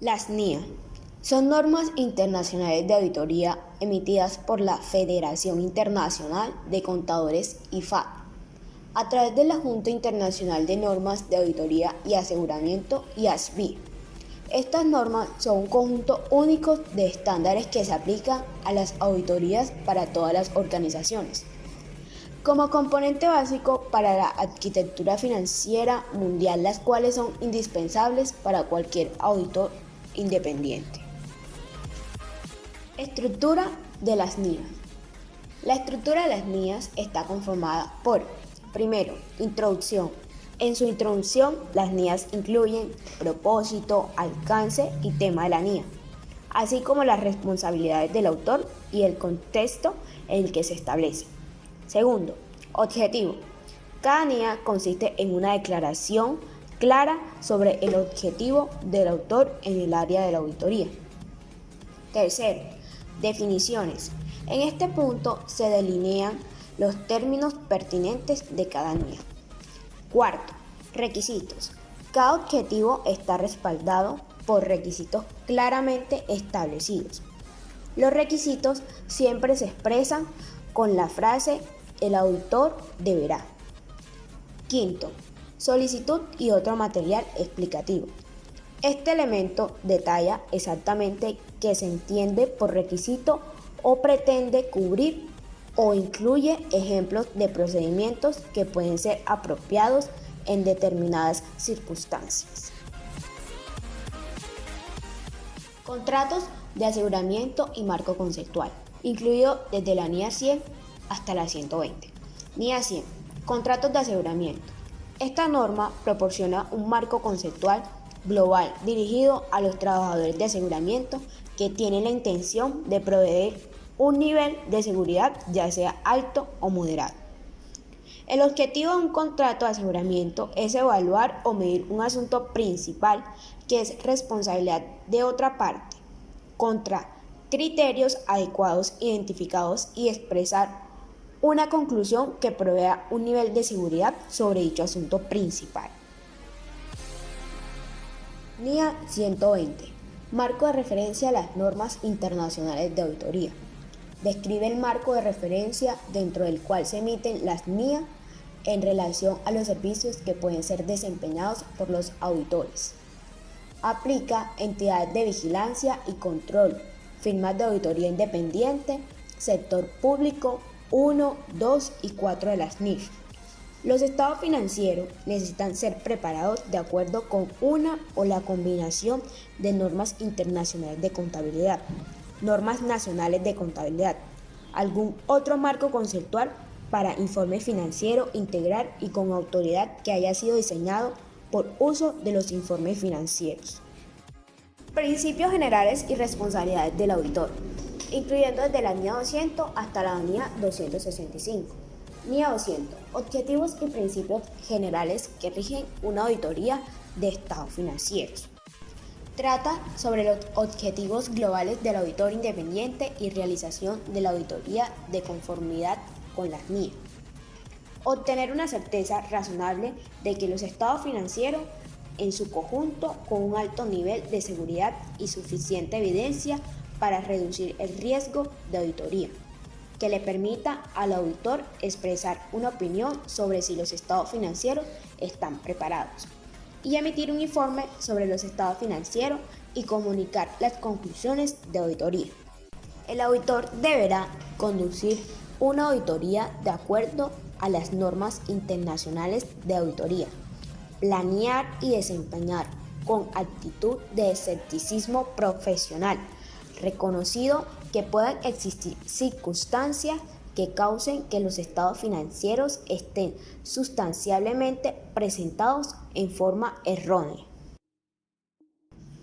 Las NIA son normas internacionales de auditoría emitidas por la Federación Internacional de Contadores IFAD a través de la Junta Internacional de Normas de Auditoría y Aseguramiento IASB. Estas normas son un conjunto único de estándares que se aplican a las auditorías para todas las organizaciones, como componente básico para la arquitectura financiera mundial, las cuales son indispensables para cualquier auditor independiente. Estructura de las NIAs. La estructura de las NIAs está conformada por, primero, introducción. En su introducción, las NIAs incluyen propósito, alcance y tema de la NIA, así como las responsabilidades del autor y el contexto en el que se establece. Segundo, objetivo. Cada NIA consiste en una declaración clara sobre el objetivo del autor en el área de la auditoría. Tercero, definiciones. En este punto se delinean los términos pertinentes de cada NIA. Cuarto, requisitos. Cada objetivo está respaldado por requisitos claramente establecidos. Los requisitos siempre se expresan con la frase "el auditor deberá". Quinto, solicitud y otro material explicativo. Este elemento detalla exactamente qué se entiende por requisito o pretende cubrir o incluye ejemplos de procedimientos que pueden ser apropiados en determinadas circunstancias. Contratos de aseguramiento y marco conceptual, incluido desde la NIA 100 hasta la 120. NIA 100. Contratos de aseguramiento. Esta norma proporciona un marco conceptual global dirigido a los trabajadores de aseguramiento que tienen la intención de proveer un nivel de seguridad ya sea alto o moderado. El objetivo de un contrato de aseguramiento es evaluar o medir un asunto principal que es responsabilidad de otra parte, contra criterios adecuados identificados y expresar una conclusión que provea un nivel de seguridad sobre dicho asunto principal. NIA 120. Marco de referencia a las normas internacionales de auditoría. Describe el marco de referencia dentro del cual se emiten las NIA en relación a los servicios que pueden ser desempeñados por los auditores. Aplica entidades de vigilancia y control, firmas de auditoría independiente, sector público 1, 2 y 4 de las NIF. Los estados financieros necesitan ser preparados de acuerdo con una o la combinación de normas internacionales de contabilidad, normas nacionales de contabilidad, algún otro marco conceptual para informe financiero integral y con autoridad que haya sido diseñado por uso de los informes financieros. Principios generales y responsabilidades del auditor, incluyendo desde la NIA 200 hasta la NIA 265. NIA 200. Objetivos y principios generales que rigen una auditoría de estados financieros. Trata sobre los objetivos globales del auditor independiente y realización de la auditoría de conformidad con las NIA. Obtener una certeza razonable de que los estados financieros en su conjunto con un alto nivel de seguridad y suficiente evidencia para reducir el riesgo de auditoría, que le permita al auditor expresar una opinión sobre si los estados financieros están preparados y emitir un informe sobre los estados financieros y comunicar las conclusiones de auditoría. El auditor deberá conducir una auditoría de acuerdo a las normas internacionales de auditoría, planear y desempeñar con actitud de escepticismo profesional, reconocido que puedan existir circunstancias que causen que los estados financieros estén sustancialmente presentados en forma errónea.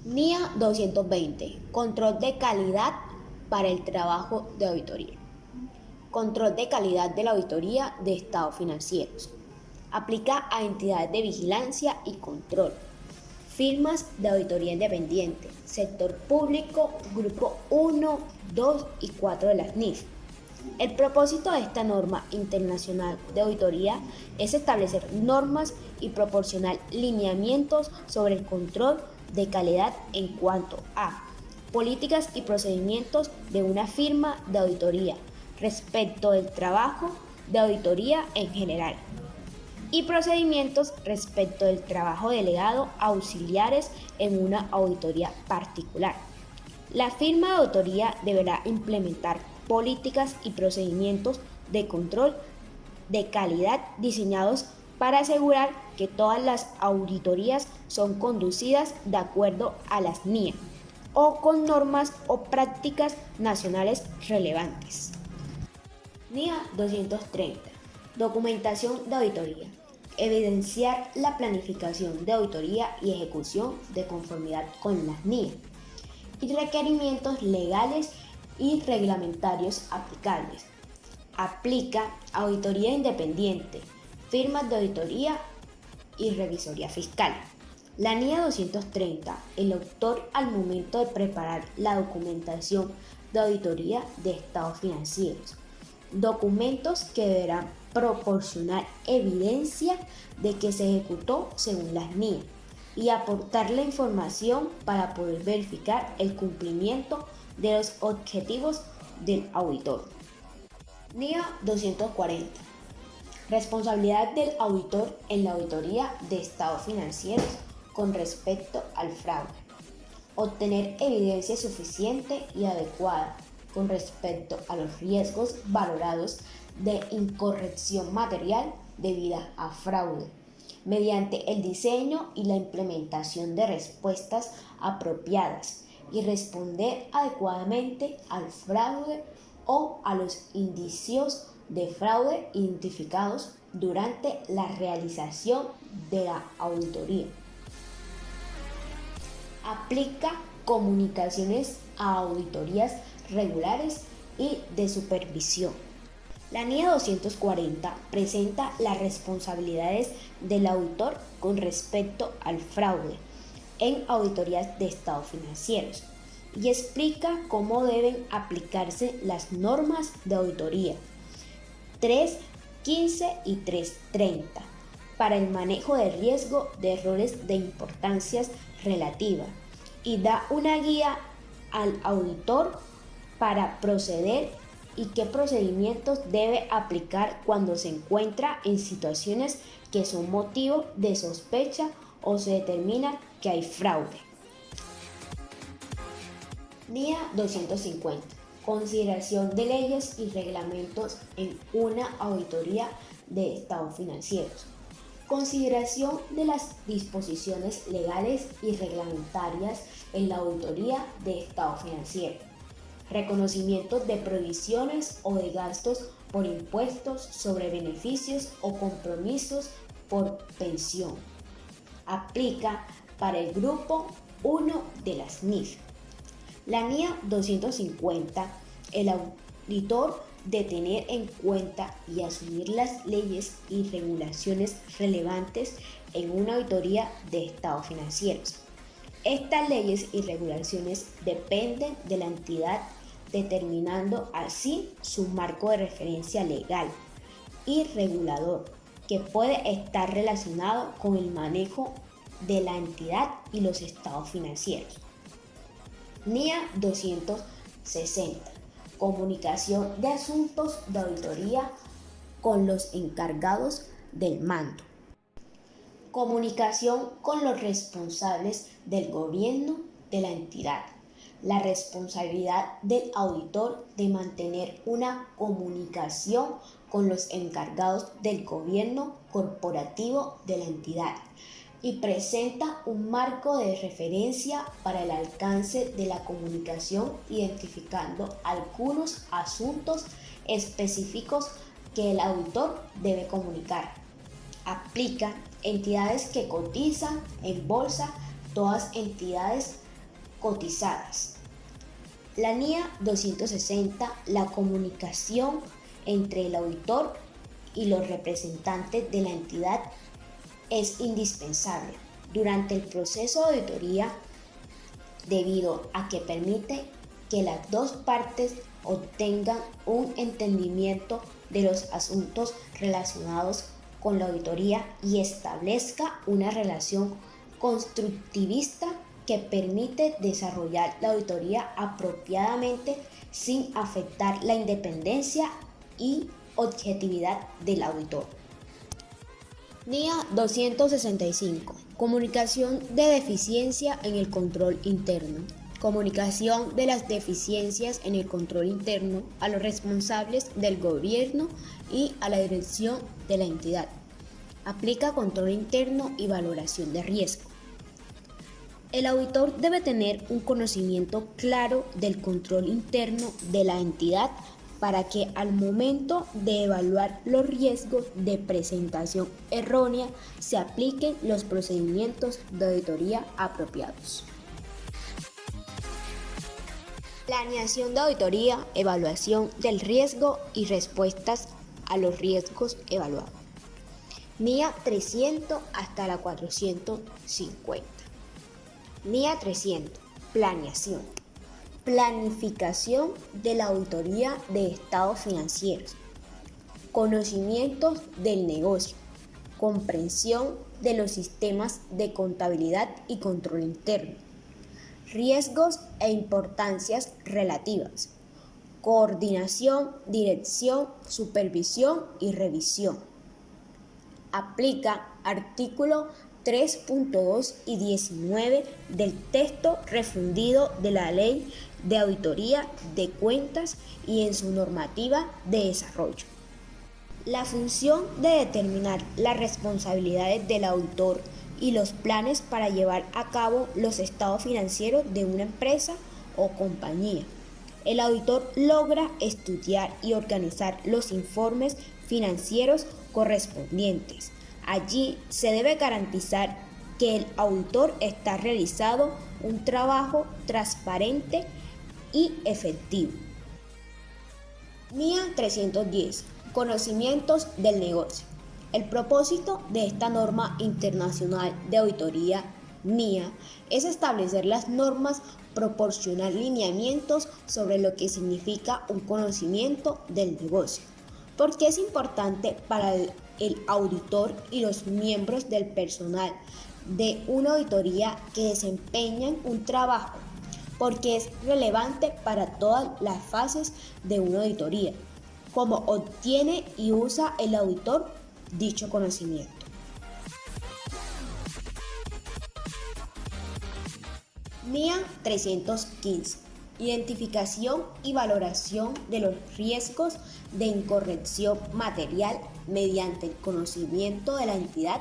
NIA 220. Control de calidad para el trabajo de auditoría. Control de calidad de la auditoría de estados financieros. Aplica a entidades de vigilancia y control, firmas de auditoría independiente, sector público, grupo 1, 2 y 4 de las NIF. El propósito de esta norma internacional de auditoría es establecer normas y proporcionar lineamientos sobre el control de calidad en cuanto a políticas y procedimientos de una firma de auditoría respecto del trabajo de auditoría en general y procedimientos respecto del trabajo delegado a auxiliares en una auditoría particular. La firma de auditoría deberá implementar políticas y procedimientos de control de calidad diseñados para asegurar que todas las auditorías son conducidas de acuerdo a las NIA o con normas o prácticas nacionales relevantes. NIA 230. Documentación de auditoría. Evidenciar la planificación de auditoría y ejecución de conformidad con las NIA y requerimientos legales y reglamentarios aplicables. Aplica auditoría independiente, firmas de auditoría y revisoría fiscal. La NIA 230, el autor al momento de preparar la documentación de auditoría de estados financieros. Documentos que deberán proporcionar evidencia de que se ejecutó según las NIA y aportar la información para poder verificar el cumplimiento de los objetivos del auditor. NIA 240. Responsabilidad del auditor en la auditoría de estados financieros con respecto al fraude. Obtener evidencia suficiente y adecuada con respecto a los riesgos valorados de incorrección material debida a fraude, mediante el diseño y la implementación de respuestas apropiadas y responder adecuadamente al fraude o a los indicios de fraude identificados durante la realización de la auditoría. Aplica comunicaciones a auditorías regulares y de supervisión. La NIA 240 presenta las responsabilidades del auditor con respecto al fraude en auditorías de estados financieros y explica cómo deben aplicarse las normas de auditoría 3.15 y 3.30 para el manejo de riesgo de errores de importancias relativa y da una guía al auditor para proceder y qué procedimientos debe aplicar cuando se encuentra en situaciones que son motivo de sospecha o se determina que hay fraude. NIA 250. Consideración de leyes y reglamentos en una auditoría de estados financieros. Consideración de las disposiciones legales y reglamentarias en la auditoría de estados financieros. Reconocimiento de provisiones o de gastos por impuestos sobre beneficios o compromisos por pensión. Aplica para el grupo 1 de las NIF. La NIA 250, el auditor de tener en cuenta y asumir las leyes y regulaciones relevantes en una auditoría de estados financieros. Estas leyes y regulaciones dependen de la entidad, determinando así su marco de referencia legal y regulador, que puede estar relacionado con el manejo de la entidad y los estados financieros. NIA 260. Comunicación de asuntos de auditoría con los encargados del mando. Comunicación con los responsables del gobierno de la entidad. La responsabilidad del auditor de mantener una comunicación con los encargados del gobierno corporativo de la entidad y presenta un marco de referencia para el alcance de la comunicación, identificando algunos asuntos específicos que el auditor debe comunicar. Aplica entidades que cotizan en bolsa, todas entidades cotizadas. La NIA 260, la comunicación entre el auditor y los representantes de la entidad es indispensable durante el proceso de auditoría debido a que permite que las dos partes obtengan un entendimiento de los asuntos relacionados con la auditoría y establezca una relación constructivista que permite desarrollar la auditoría apropiadamente sin afectar la independencia y objetividad del auditor. NIA 265. Comunicación de deficiencia en el control interno. Comunicación de las deficiencias en el control interno a los responsables del gobierno y a la dirección de la entidad. Aplica control interno y valoración de riesgo. El auditor debe tener un conocimiento claro del control interno de la entidad para que al momento de evaluar los riesgos de presentación errónea se apliquen los procedimientos de auditoría apropiados. Planeación de auditoría, evaluación del riesgo y respuestas a los riesgos evaluados. NIA 300 hasta la 450. NIA 300. Planeación. Planificación de la auditoría de estados financieros. Conocimientos del negocio. Comprensión de los sistemas de contabilidad y control interno. Riesgos e importancias relativas. Coordinación, dirección, supervisión y revisión. Aplica artículo 3.2 y 19 del texto refundido de la Ley de Auditoría de Cuentas y en su normativa de desarrollo. La función de determinar las responsabilidades del auditor y los planes para llevar a cabo los estados financieros de una empresa o compañía. El auditor logra estudiar y organizar los informes financieros correspondientes. Allí se debe garantizar que el auditor está realizando un trabajo transparente y efectivo. NIA 310. Conocimientos del negocio. El propósito de esta norma internacional de auditoría NIA es establecer las normas, proporcionar lineamientos sobre lo que significa un conocimiento del negocio. ¿Por qué es importante para el auditor y los miembros del personal de una auditoría que desempeñan un trabajo? Porque es relevante para todas las fases de una auditoría, cómo obtiene y usa el auditor dicho conocimiento. NIA 315. Identificación y valoración de los riesgos de incorrección material mediante el conocimiento de la entidad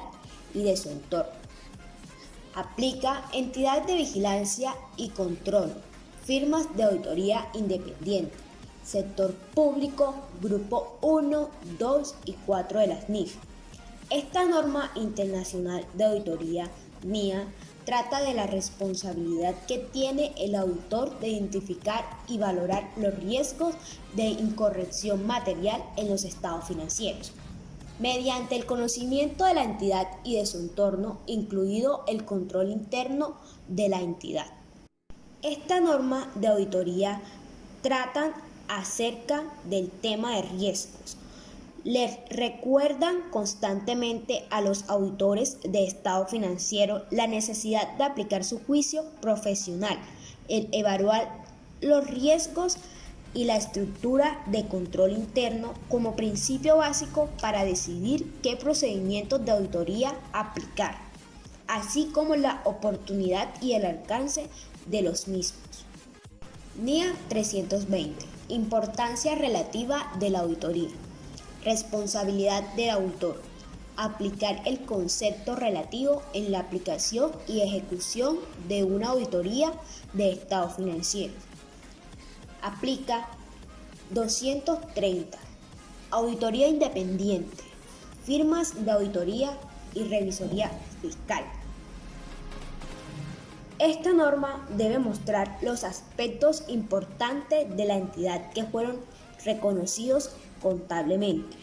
y de su entorno. Aplica entidad de vigilancia y control, firmas de auditoría independiente, sector público, grupo 1, 2 y 4 de las NIF. Esta norma internacional de auditoría NIA trata de la responsabilidad que tiene el auditor de identificar y valorar los riesgos de incorrección material en los estados financieros, mediante el conocimiento de la entidad y de su entorno, incluido el control interno de la entidad. Esta norma de auditoría trata acerca del tema de riesgos. Les recuerdan constantemente a los auditores de estado financiero la necesidad de aplicar su juicio profesional, el evaluar los riesgos y la estructura de control interno como principio básico para decidir qué procedimientos de auditoría aplicar, así como la oportunidad y el alcance de los mismos. NIA 320. Importancia relativa de la auditoría. Responsabilidad del auditor. Aplicar el concepto relativo en la aplicación y ejecución de una auditoría de estado financiero. Aplica 230. Auditoría independiente. Firmas de auditoría y revisoría fiscal. Esta norma debe mostrar los aspectos importantes de la entidad que fueron reconocidos contablemente.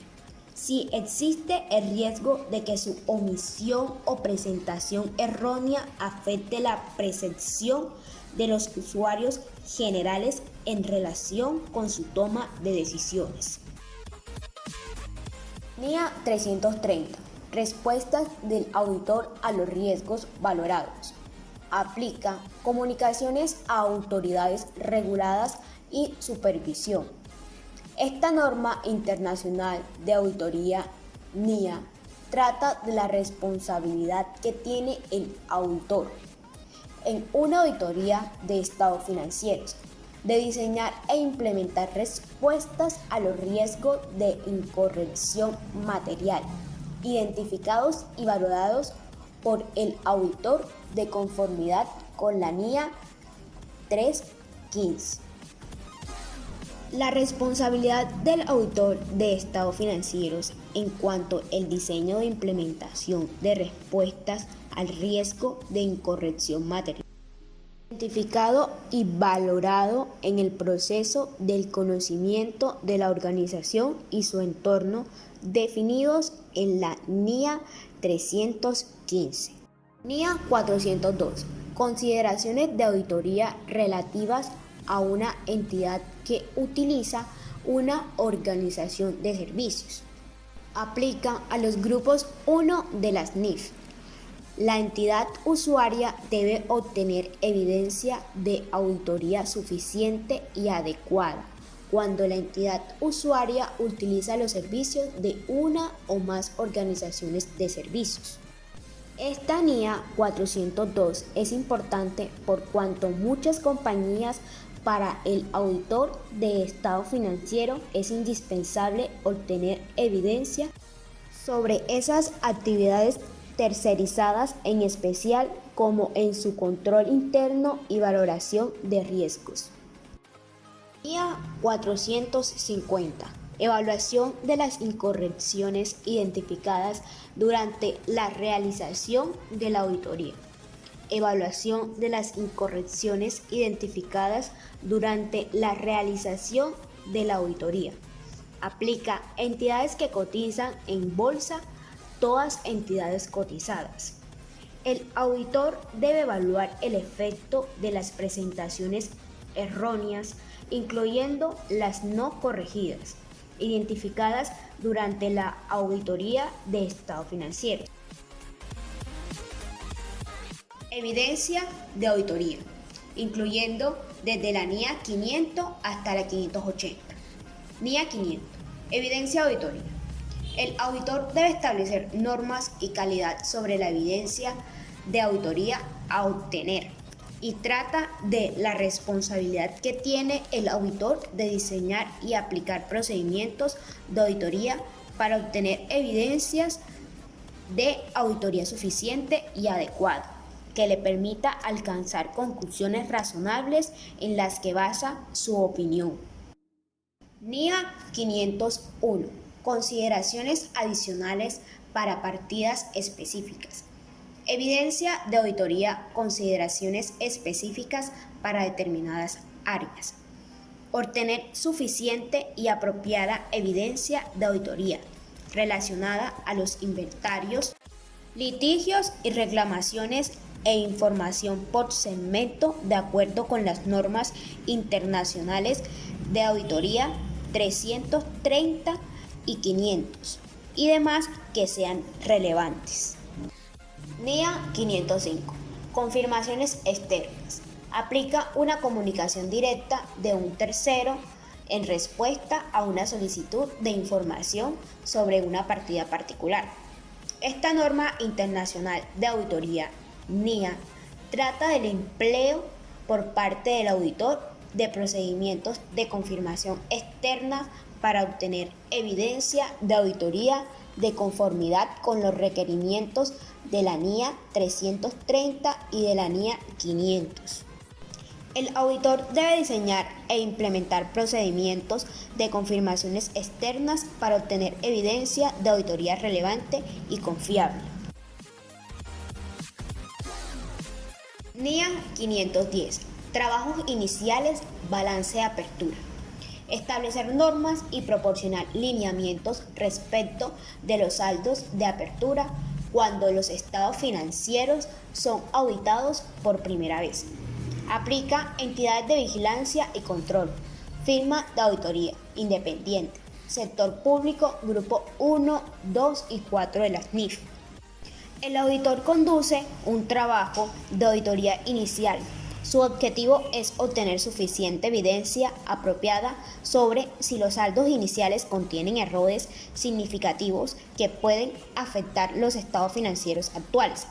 Si existe el riesgo de que su omisión o presentación errónea afecte la percepción de los usuarios generales en relación con su toma de decisiones. NIA 330. Respuestas del auditor a los riesgos valorados. aplica comunicaciones a autoridades reguladas y supervisión. Esta norma internacional de auditoría NIA trata de la responsabilidad que tiene el auditor en una auditoría de estados financieros, de diseñar e implementar respuestas a los riesgos de incorrección material, identificados y valorados por el auditor de conformidad con la NIA 315. La responsabilidad del auditor de estados financieros en cuanto al diseño de implementación de respuestas al riesgo de incorrección material, identificado y valorado en el proceso del conocimiento de la organización y su entorno definidos en la NIA 315. NIA 402. Consideraciones de auditoría relativas a una entidad que utiliza una organización de servicios. Aplica a los grupos 1 de las NIF. La entidad usuaria debe obtener evidencia de auditoría suficiente y adecuada cuando la entidad usuaria utiliza los servicios de una o más organizaciones de servicios. Esta NIA 402 es importante por cuanto muchas compañías para el auditor de estado financiero es indispensable obtener evidencia sobre esas actividades tercerizadas, en especial como en su control interno y valoración de riesgos. NIA 450. Evaluación de las incorrecciones identificadas durante la realización de la auditoría. Evaluación de las incorrecciones identificadas durante la realización de la auditoría. Aplica a entidades que cotizan en bolsa, todas entidades cotizadas. El auditor debe evaluar el efecto de las presentaciones erróneas, incluyendo las no corregidas, identificadas durante la auditoría de estado financiero. Evidencia de auditoría, incluyendo desde la NIA 500 hasta la 580. NIA 500. Evidencia de auditoría. El auditor debe establecer normas y calidad sobre la evidencia de auditoría a obtener y trata de la responsabilidad que tiene el auditor de diseñar y aplicar procedimientos de auditoría para obtener evidencias de auditoría suficiente y adecuada que le permita alcanzar conclusiones razonables en las que basa su opinión. NIA 501. Consideraciones adicionales para partidas específicas. Evidencia de auditoría, consideraciones específicas para determinadas áreas. Obtener suficiente y apropiada evidencia de auditoría relacionada a los inventarios, litigios y reclamaciones e información por segmento de acuerdo con las normas internacionales de auditoría 330 y 500 y demás que sean relevantes. NIA 505. Confirmaciones externas. Aplica una comunicación directa de un tercero en respuesta a una solicitud de información sobre una partida particular. Esta norma internacional de auditoría NIA trata del empleo por parte del auditor de procedimientos de confirmación externa para obtener evidencia de auditoría de conformidad con los requerimientos de la NIA 330 y de la NIA 500. El auditor debe diseñar e implementar procedimientos de confirmaciones externas para obtener evidencia de auditoría relevante y confiable. NIA 510. Trabajos iniciales, balance de apertura. Establecer normas y proporcionar lineamientos respecto de los saldos de apertura cuando los estados financieros son auditados por primera vez. Aplica entidades de vigilancia y control, firma de auditoría independiente, sector público, grupo 1, 2 y 4 de las NIF. El auditor conduce un trabajo de auditoría inicial. Su objetivo es obtener suficiente evidencia apropiada sobre si los saldos iniciales contienen errores significativos que pueden afectar los estados financieros actuales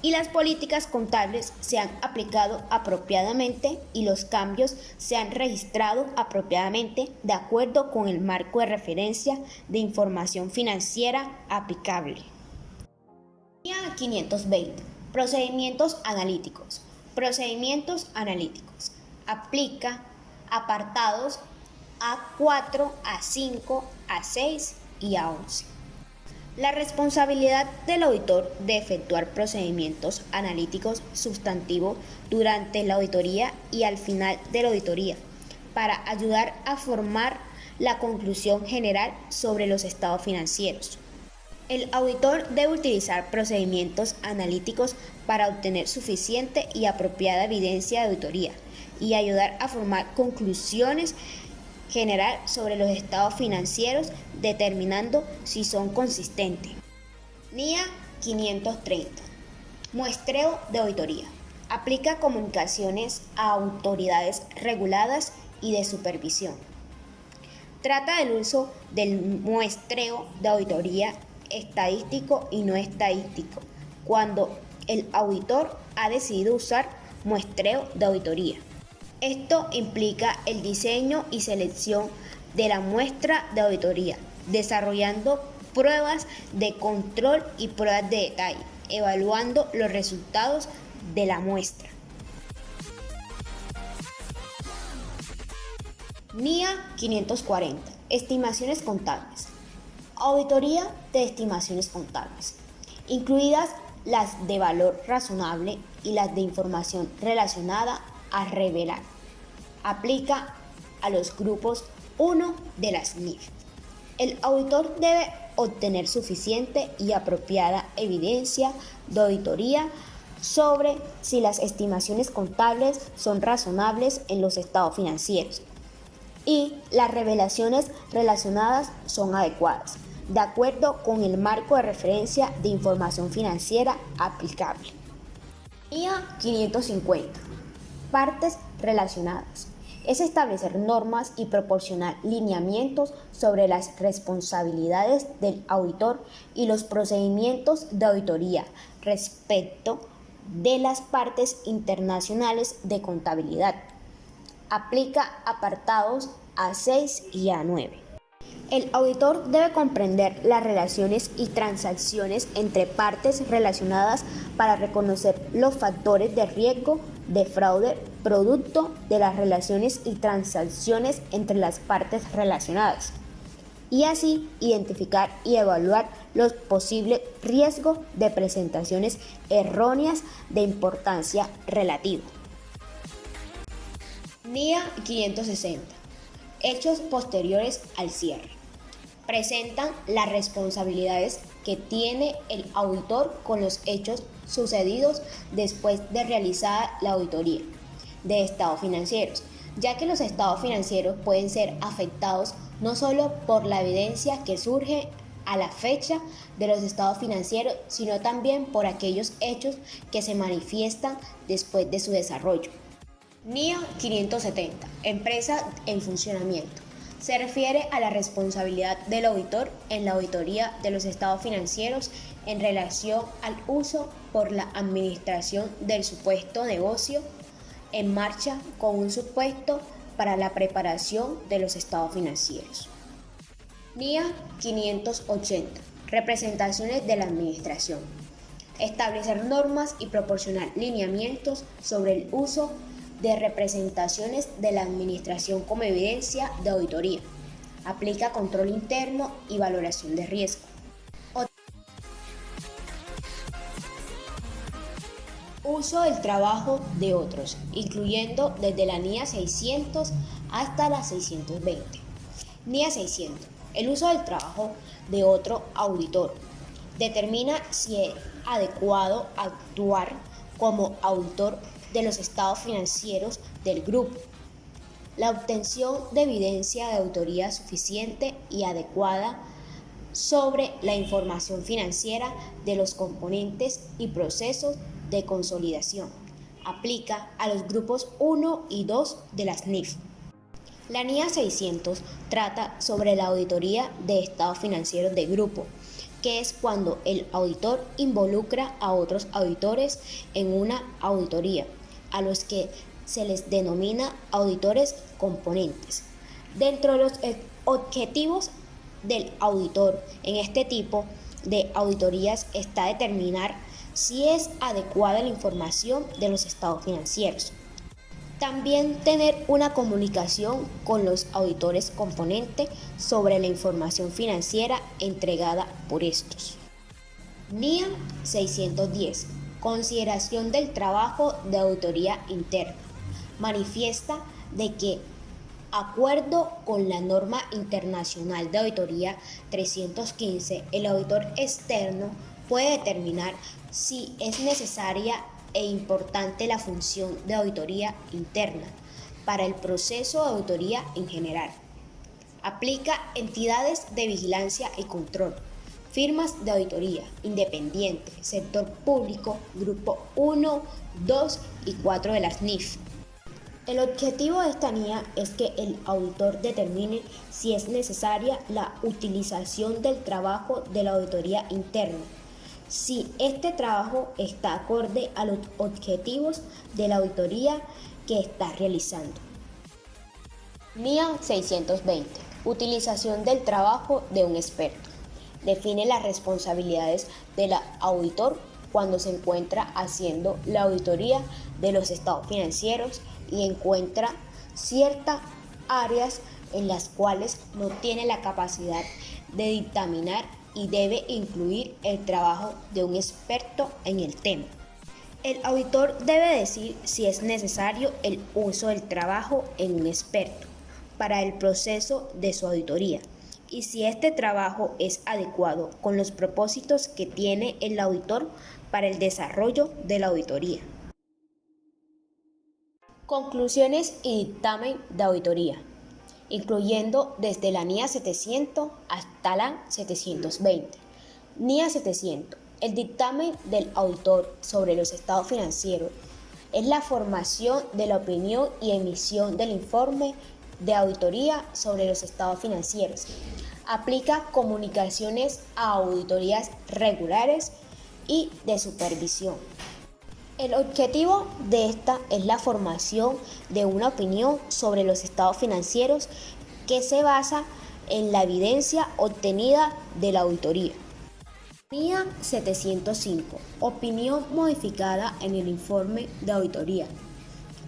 y las políticas contables se han aplicado apropiadamente y los cambios se han registrado apropiadamente de acuerdo con el marco de referencia de información financiera aplicable. 520. Procedimientos analíticos. Procedimientos analíticos. Aplica apartados A4, A5, A6 y A11. La responsabilidad del auditor de efectuar procedimientos analíticos sustantivos durante la auditoría y al final de la auditoría, para ayudar a formar la conclusión general sobre los estados financieros. El auditor debe utilizar procedimientos analíticos para obtener suficiente y apropiada evidencia de auditoría y ayudar a formar conclusiones general sobre los estados financieros, determinando si son consistentes. NIA 530. Muestreo de auditoría. Aplica comunicaciones a autoridades reguladas y de supervisión. Trata del uso del muestreo de auditoría estadístico y no estadístico, cuando el auditor ha decidido usar muestreo de auditoría. Esto implica el diseño y selección de la muestra de auditoría, desarrollando pruebas de control y pruebas de detalle, evaluando los resultados de la muestra. NIA 540. Estimaciones contables. Auditoría de estimaciones contables, incluidas las de valor razonable y las de información relacionada a revelar. Aplica a los grupos 1 de las NIF. El auditor debe obtener suficiente y apropiada evidencia de auditoría sobre si las estimaciones contables son razonables en los estados financieros y las revelaciones relacionadas son adecuadas, de acuerdo con el marco de referencia de información financiera aplicable. NIA 550. Partes relacionadas. Es establecer normas y proporcionar lineamientos sobre las responsabilidades del auditor y los procedimientos de auditoría respecto de las partes internacionales de contabilidad. Aplica apartados A6 y A9. El auditor debe comprender las relaciones y transacciones entre partes relacionadas para reconocer los factores de riesgo de fraude producto de las relaciones y transacciones entre las partes relacionadas, y así identificar y evaluar los posibles riesgos de presentaciones erróneas de importancia relativa. NIA 560. Hechos posteriores al cierre. Presentan las responsabilidades que tiene el auditor con los hechos sucedidos después de realizada la auditoría de estados financieros, ya que los estados financieros pueden ser afectados no solo por la evidencia que surge a la fecha de los estados financieros, sino también por aquellos hechos que se manifiestan después de su desarrollo. NIA 570. Empresa en funcionamiento. Se refiere a la responsabilidad del auditor en la auditoría de los estados financieros en relación al uso por la administración del supuesto negocio en marcha con un supuesto para la preparación de los estados financieros. NIA 580. Representaciones de la administración. Establecer normas y proporcionar lineamientos sobre el uso de representaciones de la administración como evidencia de auditoría. Aplica control interno y valoración de riesgo. Uso del trabajo de otros, incluyendo desde la NIA 600 hasta la 620. NIA 600. El uso del trabajo de otro auditor. Determina si es adecuado actuar como auditor de los estados financieros del grupo. La obtención de evidencia de auditoría suficiente y adecuada sobre la información financiera de los componentes y procesos de consolidación. Aplica a los grupos 1 y 2 de las NIF. La NIA 600 trata sobre la auditoría de estados financieros de grupo, que es cuando el auditor involucra a otros auditores en una auditoría, a los que se les denomina auditores componentes. Dentro de los objetivos del auditor en este tipo de auditorías está determinar si es adecuada la información de los estados financieros. También tener una comunicación con los auditores componentes sobre la información financiera entregada por estos. NIA 610. Consideración del trabajo de auditoría interna. Manifiesta de que, acuerdo con la norma internacional de auditoría 315, el auditor externo puede determinar si es necesaria e importante la función de auditoría interna para el proceso de auditoría en general. Aplica entidades de vigilancia y control, firmas de auditoría independiente, sector público, grupo 1, 2 y 4 de las NIF. El objetivo de esta NIA es que el auditor determine si es necesaria la utilización del trabajo de la auditoría interna, si este trabajo está acorde a los objetivos de la auditoría que está realizando. NIA 620. Utilización del trabajo de un experto. Define las responsabilidades del auditor cuando se encuentra haciendo la auditoría de los estados financieros y encuentra ciertas áreas en las cuales no tiene la capacidad de dictaminar y debe incluir el trabajo de un experto en el tema. El auditor debe decir si es necesario el uso del trabajo en un experto para el proceso de su auditoría y si este trabajo es adecuado con los propósitos que tiene el auditor para el desarrollo de la auditoría. Conclusiones y dictamen de auditoría, incluyendo desde la NIA 700 hasta la 720. NIA 700. El dictamen del auditor sobre los estados financieros es la formación de la opinión y emisión del informe de auditoría sobre los estados financieros. Aplica comunicaciones a auditorías regulares y de supervisión. El objetivo de esta es la formación de una opinión sobre los estados financieros que se basa en la evidencia obtenida de la auditoría. NIA 705. Opinión modificada en el informe de auditoría.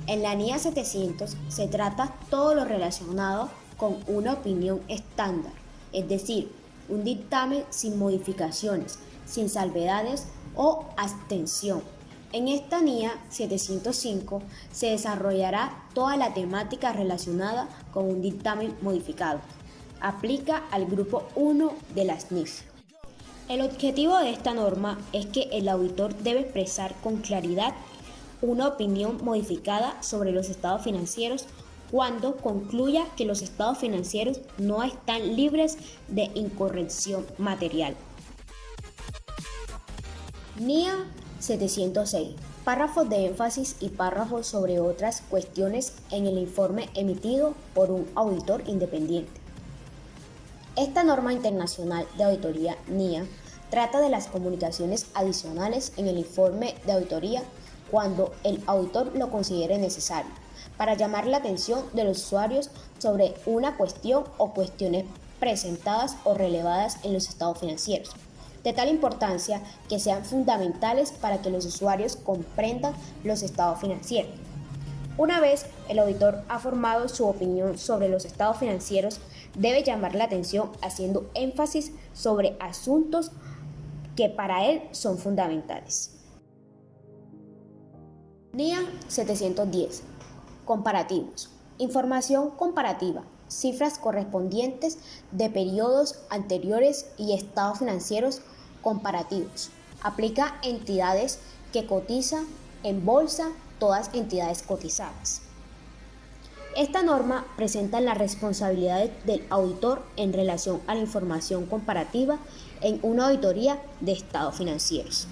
En la NIA 700 se trata todo lo relacionado con una opinión estándar, es decir, un dictamen sin modificaciones, sin salvedades o abstención. En esta NIA 705 se desarrollará toda la temática relacionada con un dictamen modificado. Aplica al grupo 1 de las NIF. El objetivo de esta norma es que el auditor debe expresar con claridad una opinión modificada sobre los estados financieros cuando concluya que los estados financieros no están libres de incorrección material. NIA 706. Párrafos de énfasis y párrafos sobre otras cuestiones en el informe emitido por un auditor independiente. Esta norma internacional de auditoría NIA trata de las comunicaciones adicionales en el informe de auditoría cuando el auditor lo considere necesario, para llamar la atención de los usuarios sobre una cuestión o cuestiones presentadas o relevadas en los estados financieros, de tal importancia que sean fundamentales para que los usuarios comprendan los estados financieros. Una vez el auditor ha formado su opinión sobre los estados financieros, debe llamar la atención haciendo énfasis sobre asuntos que para él son fundamentales. NIA 710. Comparativos. Información comparativa. Cifras correspondientes de periodos anteriores y estados financieros comparativos. Aplica entidades que cotizan en bolsa, todas entidades cotizadas. Esta norma presenta las responsabilidades del auditor en relación a la información comparativa en una auditoría de estados financieros.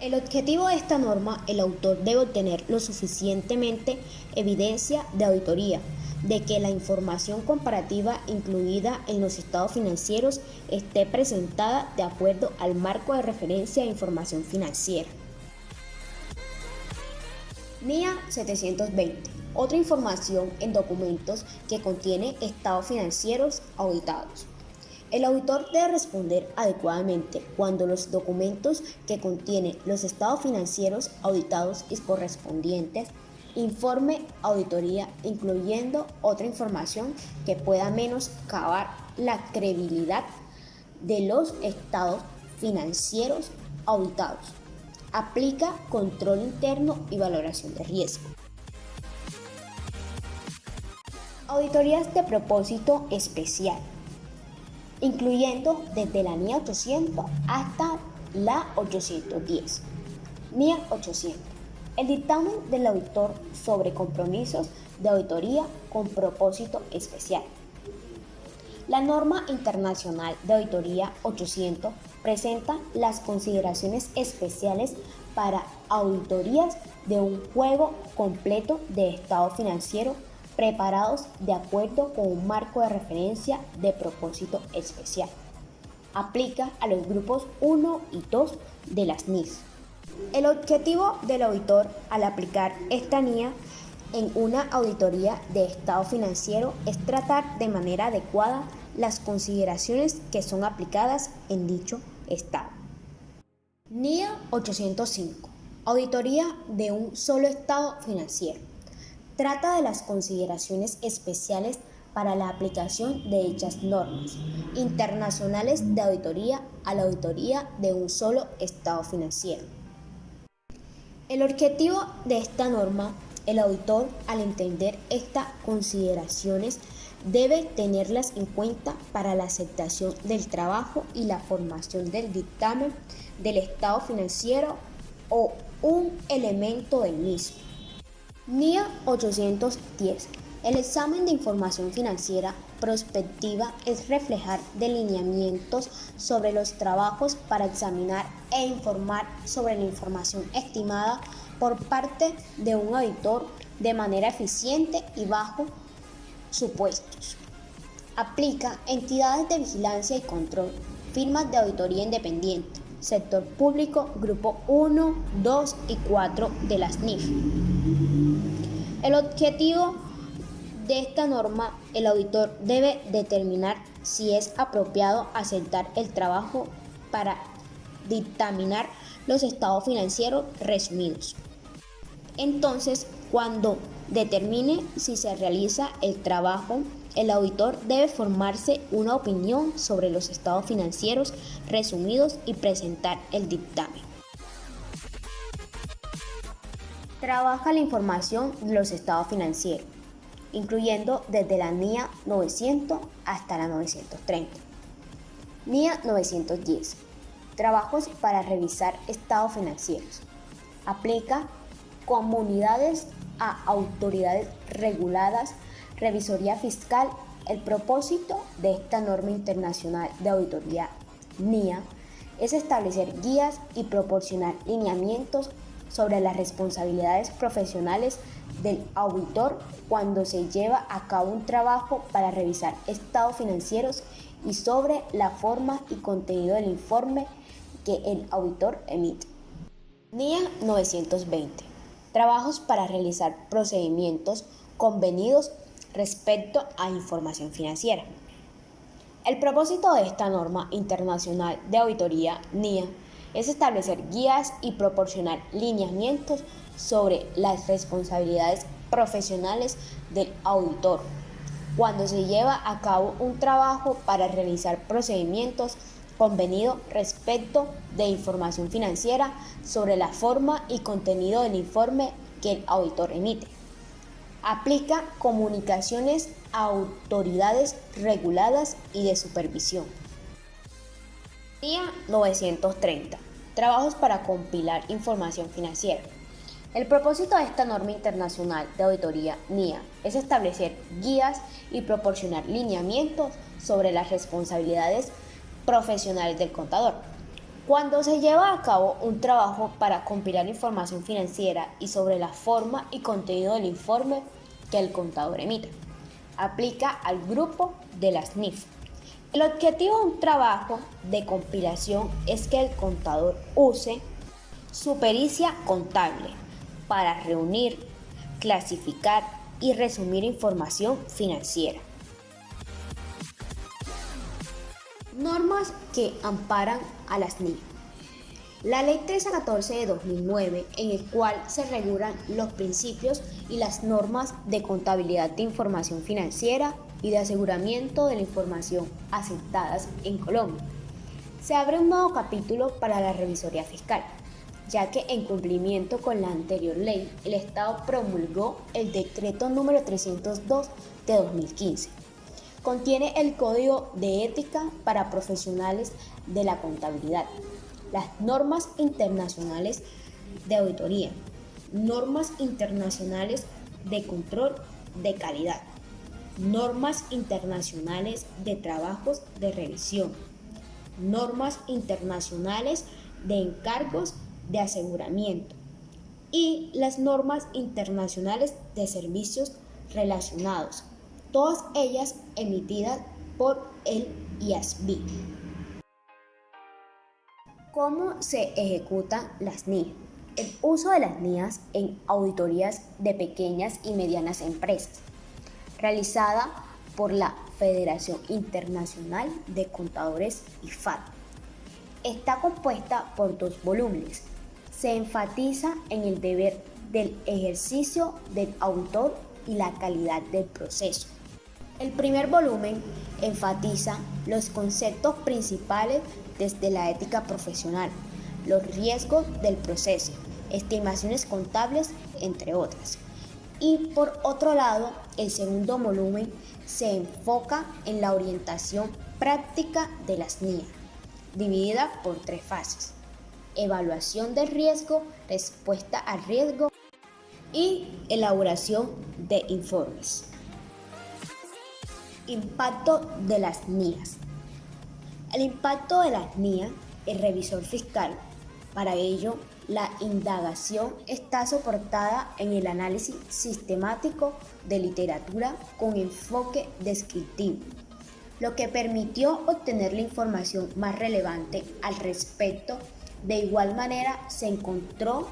El objetivo de esta norma, el autor debe obtener lo suficientemente evidencia de auditoría de que la información comparativa incluida en los estados financieros esté presentada de acuerdo al marco de referencia de información financiera. NIA 720. Otra información en documentos que contiene estados financieros auditados. El auditor debe responder adecuadamente cuando los documentos que contienen los estados financieros auditados y correspondientes informe auditoría, incluyendo otra información que pueda menoscabar la credibilidad de los estados financieros auditados. Aplica control interno y valoración de riesgo. Auditorías de propósito especial, incluyendo desde la NIA 800 hasta la 810. NIA 800. El dictamen del auditor sobre compromisos de auditoría con propósito especial. La norma internacional de auditoría 800 presenta las consideraciones especiales para auditorías de un juego completo de estado financiero preparados de acuerdo con un marco de referencia de propósito especial. Aplica a los grupos 1 y 2 de las NIS. El objetivo del auditor al aplicar esta NIA en una auditoría de estado financiero es tratar de manera adecuada las consideraciones que son aplicadas en dicho estado. NIA 805. Auditoría de un solo estado financiero. Trata de las consideraciones especiales para la aplicación de dichas normas internacionales de auditoría a la auditoría de un solo estado financiero. El objetivo de esta norma, el auditor, al entender estas consideraciones, debe tenerlas en cuenta para la aceptación del trabajo y la formación del dictamen del estado financiero o un elemento del mismo. NIA 810. El examen de información financiera prospectiva es reflejar delineamientos sobre los trabajos para examinar e informar sobre la información estimada por parte de un auditor de manera eficiente y bajo supuestos. Aplica entidades de vigilancia y control, firmas de auditoría independiente, sector público, grupo 1, 2 y 4 de las NIF. El objetivo de esta norma, el auditor debe determinar si es apropiado aceptar el trabajo para dictaminar los estados financieros resumidos. Entonces, cuando determine si se realiza el trabajo, el auditor debe formarse una opinión sobre los estados financieros resumidos y presentar el dictamen. Trabaja la información de los estados financieros, incluyendo desde la NIA 900 hasta la 930. NIA 910. Trabajos para revisar estados financieros. Aplica comunidades a autoridades reguladas, revisoría fiscal. El propósito de esta norma internacional de auditoría NIA es establecer guías y proporcionar lineamientos sobre las responsabilidades profesionales del auditor cuando se lleva a cabo un trabajo para revisar estados financieros y sobre la forma y contenido del informe que el auditor emite. NIA 920. Trabajos para realizar procedimientos convenidos respecto a información financiera. El propósito de esta norma internacional de auditoría NIA es establecer guías y proporcionar lineamientos sobre las responsabilidades profesionales del auditor cuando se lleva a cabo un trabajo para realizar procedimientos convenidos respecto de información financiera sobre la forma y contenido del informe que el auditor emite. Aplica comunicaciones a autoridades reguladas y de supervisión. NIA 930. Trabajos para compilar información financiera. El propósito de esta norma internacional de auditoría NIA es establecer guías y proporcionar lineamientos sobre las responsabilidades profesionales del contador. Cuando se lleva a cabo un trabajo para compilar información financiera y sobre la forma y contenido del informe que el contador emite, aplica al grupo de las NIF. El objetivo de un trabajo de compilación es que el contador use su pericia contable para reunir, clasificar y resumir información financiera. Normas que amparan a las NIF. La Ley 1314 de 2009, en el cual se regulan los principios y las normas de contabilidad de información financiera y de aseguramiento de la información aceptadas en Colombia. Se abre un nuevo capítulo para la revisoría fiscal, ya que en cumplimiento con la anterior ley, el Estado promulgó el decreto número 302 de 2015. Contiene el Código de Ética para Profesionales de la Contabilidad, las normas internacionales de auditoría, normas internacionales de control de calidad, normas internacionales de trabajos de revisión, normas internacionales de encargos de aseguramiento y las normas internacionales de servicios relacionados, todas ellas emitidas por el IASB. ¿Cómo se ejecutan las NIA? El uso de las NIAs en auditorías de pequeñas y medianas empresas, realizada por la Federación Internacional de Contadores IFAD. Está compuesta por 2 volúmenes. Se enfatiza en el deber del ejercicio del auditor y la calidad del proceso. El primer volumen enfatiza los conceptos principales desde la ética profesional, los riesgos del proceso, estimaciones contables, entre otras. Y por otro lado, el segundo volumen se enfoca en la orientación práctica de las NIA, dividida por 3 fases: evaluación del riesgo, respuesta al riesgo y elaboración de informes. Impacto de las NIAs. El impacto de las NIA, el revisor fiscal. Para ello, la indagación está soportada en el análisis sistemático de literatura con enfoque descriptivo, lo que permitió obtener la información más relevante al respecto. De igual manera, se encontró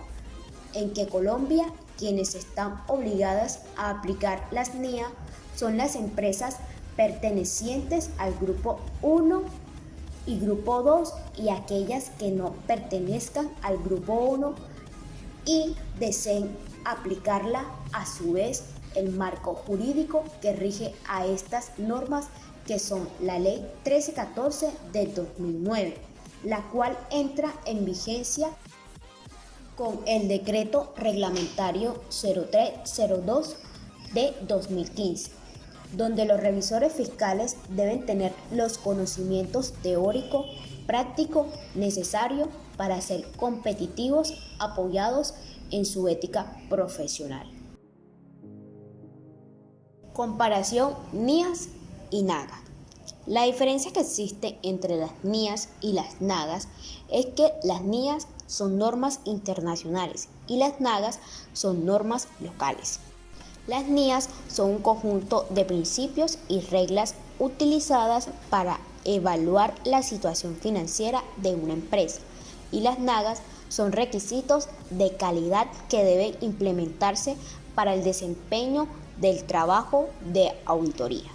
en que Colombia, quienes están obligadas a aplicar las NIA, son las empresas pertenecientes al Grupo 1 y Grupo 2 y aquellas que no pertenezcan al Grupo 1 y deseen aplicarla a su vez el marco jurídico que rige a estas normas, que son la Ley 1314 de 2009, la cual entra en vigencia con el Decreto Reglamentario 0302 de 2015, donde los revisores fiscales deben tener los conocimientos teórico, práctico necesario para ser competitivos, apoyados en su ética profesional. Comparación NIAs y NAGA. La diferencia que existe entre las NIAs y las NAGAs es que las NIAs son normas internacionales y las NAGAs son normas locales. Las NIAs son un conjunto de principios y reglas utilizadas para evaluar la situación financiera de una empresa, y las NAGAs son requisitos de calidad que deben implementarse para el desempeño del trabajo de auditoría.